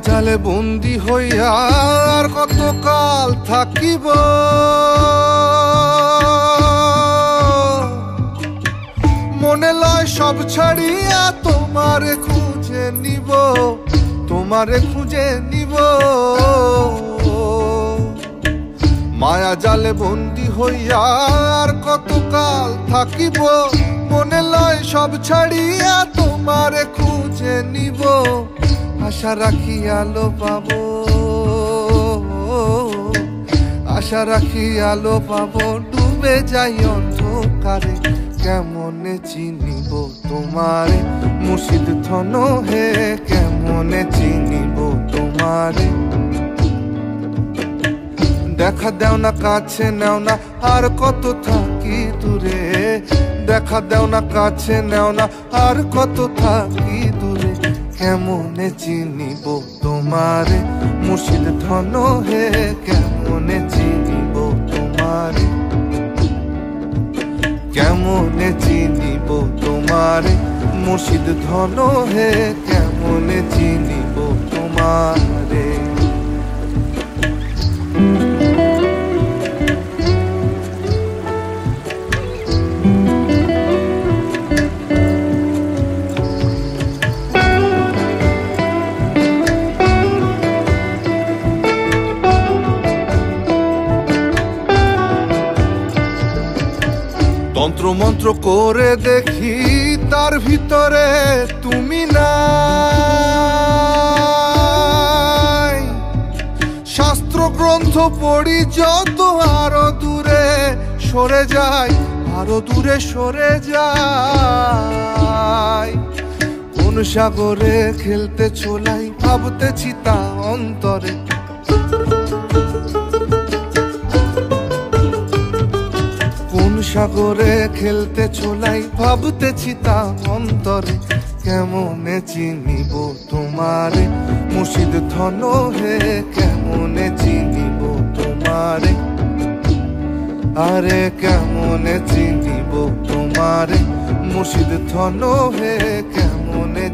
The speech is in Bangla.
জালে বন্দি হইয়া আর কতকাল থাকিব, মনে লয় সব ছাড়িয়া তোমারে খুঁজে নিব, তোমারে খুঁজে নিব। মায়া জালে বন্দি হইয়া আর কতকাল থাকিব, মনে লয় সব ছাড়িয়া তোমারে খুঁজে নিব। আশা রাখি আলো পাবো, আশা রাখি আলো পাবো, ডুবে যাই অন্ধকারে। কেমনে চিনিব তোমারে মুর্শিদ ধন হে, কেমনে চিনিব তোমারে। দেখা দেও না কাছে নেও না আর কত থাকি দূরে, দেখা দেও না কাছে নেও না আর কত থাকি দূরে। কেমনে চিনিব তোমারে মুর্শিদ ধন হে, কেমনে চিনিব তোমারে, কেমনে চিনিব তোমারে মুর্শিদ ধন হে, কেমনে চিনিব তোমারে। তন্ত্র মন্ত্র করে দেখি তার ভিতরে তুমি নাই, শাস্ত্র গ্রন্থ পড়ি যত আরো দূরে সরে যায়, আরো দূরে সরে যায়। কোন সাগরে খেলতে ছোলাই ভাবতেছি তা অন্তরে, কোন সাগরে খেলতে ছোলাই ভাবতেছি তা অন্তরে। কেমনে চিনিব তোমারে মুর্শিদ ধন হে, কেমনে চিনিব তোমারে। আরে কেমনে চিনিব তোমারে মুর্শিদ ধন হে, কেমনে